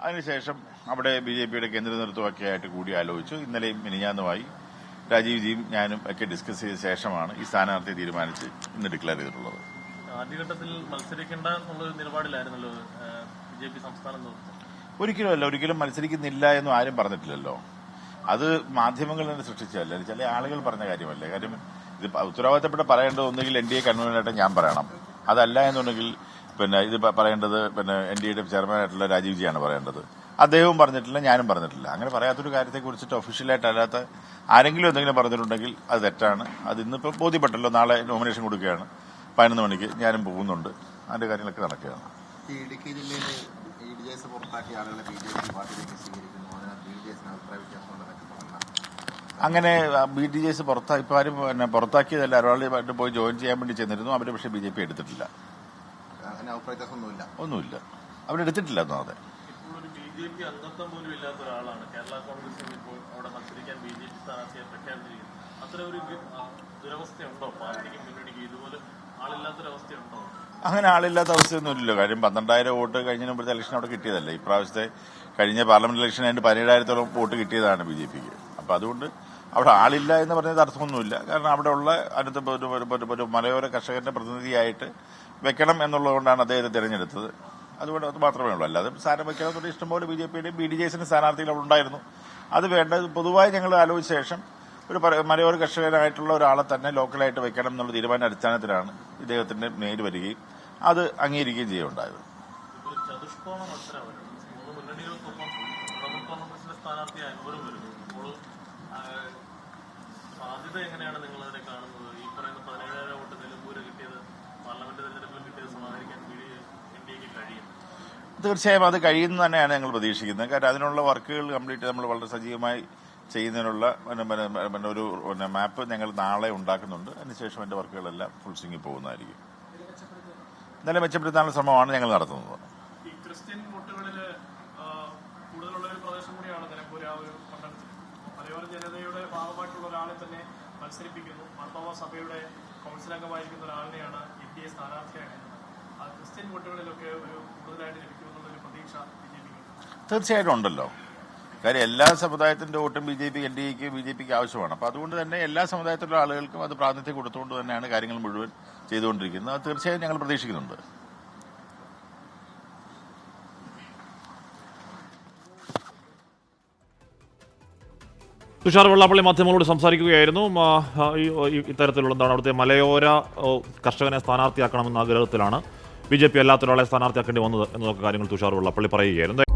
അതിനുശേഷം അവിടെ BJPയുടെ കേന്ദ്ര നേതൃത്വമൊക്കെ ആയിട്ട് കൂടി ആലോചിച്ചു. ഇന്നലെയും മിനിഞ്ഞാന്നുമായി രാജീവ്ജിയും ഞാനും ഒക്കെ ഡിസ്കസ് ചെയ്ത ശേഷമാണ് ഈ സ്ഥാനാർത്ഥിയെ തീരുമാനിച്ച് ഇന്ന് ഡിക്ലെയർ ചെയ്തിട്ടുള്ളത്. ആദ്യഘട്ടത്തിൽ മത്സരിക്കേണ്ട എന്നുള്ളൊരു നിലപാടിലായിരുന്നല്ലോ BJP സംസ്ഥാന നേതൃത്വം. ഒരിക്കലും മത്സരിക്കുന്നില്ല എന്നും ആരും പറഞ്ഞിട്ടില്ലല്ലോ. അത് മാധ്യമങ്ങൾ തന്നെ സൃഷ്ടിച്ചതല്ല, ചില ആളുകൾ പറഞ്ഞ കാര്യമല്ലേ. കാര്യം ഇത് ഉത്തരവാദിത്തപ്പെട്ട് പറയേണ്ടത് ഒന്നുകിൽ NDA കൺവീനറായിട്ട് ഞാൻ പറയണം, അതല്ല എന്നുണ്ടെങ്കിൽ ഇത് പറയേണ്ടത് NDAയുടെ ചെയർമാനായിട്ടുള്ള രാജീവ്ജിയാണ് പറയേണ്ടത്. അദ്ദേഹവും പറഞ്ഞിട്ടില്ല, ഞാനും പറഞ്ഞിട്ടില്ല. അങ്ങനെ പറയാത്തൊരു കാര്യത്തെ കുറിച്ചിട്ട് ഒഫീഷ്യലായിട്ടല്ലാത്ത ആരെങ്കിലും എന്തെങ്കിലും പറഞ്ഞിട്ടുണ്ടെങ്കിൽ അത് തെറ്റാണ്. അത് ഇന്നിപ്പോൾ ബോധ്യപ്പെട്ടല്ലോ. നാളെ നോമിനേഷൻ കൊടുക്കുകയാണ്, 11 മണിക്ക് ഞാനും പോകുന്നുണ്ട്. അതിന്റെ കാര്യങ്ങളൊക്കെ നടക്കുകയാണ്. ഇടുക്കി ജില്ലയിൽ പുറത്താക്കിയ ആളുകളെ BJP പാർട്ടിയിലേക്ക് സ്വീകരിക്കുന്നു, അങ്ങനെ BTJs ഇപ്പം ആരും പുറത്താക്കിയതല്ല. ഒരാളുമായിട്ട് പോയി ജോയിൻ ചെയ്യാൻ വേണ്ടി ചെന്നിരുന്നു. അവര് പക്ഷേ BJP എടുത്തിട്ടില്ല, ഒന്നുമില്ല. അവരെടുത്തിട്ടില്ല. ഒന്നാമതെ BJP അംഗത്വം പോലും ഇല്ലാത്ത ഒരാളാണ് കേരള കോൺഗ്രസിൽ ഇപ്പോൾ അവിടെ മത്സരിക്കാൻ BJP സ്ഥാനാർത്ഥിയെ പ്രഖ്യാപിച്ചിരിക്കുന്നത്. അത്ര ഒരു ദുരവസ്ഥയുണ്ടോ പാർട്ടിക്ക്, മുന്നണിക്ക് ഇതുപോലെ ആളില്ലാത്തൊരവസ്ഥയുണ്ടോ? അങ്ങനെ ആളില്ലാത്ത അവസ്ഥയൊന്നുമില്ലല്ലോ. കാര്യം 12,000 വോട്ട് കഴിഞ്ഞ മുമ്പത്തെ ഇലക്ഷൻ അവിടെ കിട്ടിയതല്ലേ. ഇപ്രാവശ്യത്തെ കഴിഞ്ഞ പാർലമെന്റ് ഇലക്ഷൻ അതിന് 17,000-ഓളം വോട്ട് കിട്ടിയതാണ് BJPക്ക്. അപ്പൊ അതുകൊണ്ട് അവിടെ ആളില്ല എന്ന് പറഞ്ഞത് അർത്ഥമൊന്നുമില്ല. കാരണം അവിടെ ഉള്ള അടുത്ത ഒരു മലയോര കർഷകരുടെ പ്രതിനിധിയായിട്ട് വെക്കണം എന്നുള്ളതുകൊണ്ടാണ് അദ്ദേഹത്തെ തിരഞ്ഞെടുത്തത്. അതുകൊണ്ട് അത് മാത്രമേ ഉള്ളൂ. അല്ലാതെ സ്ഥാനം വെക്കാവുന്ന ഇഷ്ടംപോലെ BJPയുടെയും BDJസിന്റെ സ്ഥാനാർത്ഥികൾ അവിടെ ഉണ്ടായിരുന്നു. അത് വേണ്ടത് പൊതുവായി ഞങ്ങൾ ആലോചിച്ച ശേഷം ഒരു മലയോര കർഷകനായിട്ടുള്ള ഒരാളെ തന്നെ ലോക്കലായിട്ട് വെക്കണം എന്നുള്ള തീരുമാന അടിസ്ഥാനത്തിലാണ് ഇദ്ദേഹത്തിന്റെ നേര് വരികയും അത് അംഗീകരിക്കുകയും ചെയ്യുകയുണ്ടായത്. തീർച്ചയായും അത് കഴിയുന്നു തന്നെയാണ് ഞങ്ങൾ പ്രതീക്ഷിക്കുന്നത്. കാരണം അതിനുള്ള വർക്കുകൾ കംപ്ലീറ്റ് നമ്മൾ വളരെ സജീവമായി ചെയ്യുന്നതിനുള്ള ഒരു മാപ്പ് ഞങ്ങൾ നാളെ ഉണ്ടാക്കുന്നുണ്ട്. അതിനുശേഷം എന്റെ വർക്കുകളെല്ലാം ഫുൾ സ്വിംഗിൽ പോകുന്നതായിരിക്കും. ഇന്നലെ മെച്ചപ്പെടുത്താനുള്ള ശ്രമമാണ് ഞങ്ങൾ നടത്തുന്നത്. ക്രിസ്ത്യൻ വോട്ടുകളിൽ കൂടുതലുള്ള ഒരു പ്രദേശം കൂടിയാണ് നിലമ്പൂർ. ആ ഒരു മണ്ഡലത്തിൽ മലയോര ജനതയുടെ ഭാഗമായിട്ടുള്ള ഒരാളെ തന്നെ മത്സരിപ്പിക്കുന്നു. മാർത്തോമാ സഭയുടെ കൌൺസിൽ അംഗമായിരിക്കുന്ന ഒരാളിനെയാണ് NDA സ്ഥാനാർത്ഥിയാക്കുന്നത്. ആ ക്രിസ്ത്യൻ വോട്ടുകളിലൊക്കെ ഒരു കൂടുതലായിട്ട് ലഭിക്കുമെന്നുള്ളൊരു പ്രതീക്ഷ BJPക്ക് തീർച്ചയായിട്ടും ഉണ്ടല്ലോ. കാര്യം എല്ലാ സമുദായത്തിന്റെ വോട്ടും BJPക്ക് ആവശ്യമാണ്. അപ്പൊ അതുകൊണ്ട് തന്നെ എല്ലാ സമുദായത്തിലുള്ള ആളുകൾക്കും അത് പ്രാതിനിധ്യം കൊടുത്തുകൊണ്ട് തന്നെയാണ് കാര്യങ്ങൾ മുഴുവൻ ചെയ്തുകൊണ്ടിരിക്കുന്നത്. അത് തീർച്ചയായും ഞങ്ങൾ പ്രതീക്ഷിക്കുന്നുണ്ട്. തുഷാർ വെള്ളാപ്പള്ളി മാധ്യമങ്ങളോട് സംസാരിക്കുകയായിരുന്നു. ഇത്തരത്തിലുള്ള എന്താണ് അവിടുത്തെ മലയോര കർഷകനെ സ്ഥാനാർത്ഥിയാക്കണമെന്ന ആഗ്രഹത്തിലാണ് BJP അല്ലാത്തൊരാളെ സ്ഥാനാർത്ഥിയാക്കേണ്ടി വന്നത് എന്നതൊക്കെ കാര്യങ്ങൾ തുഷാർ വെള്ളാപ്പള്ളി പറയുകയായിരുന്നു.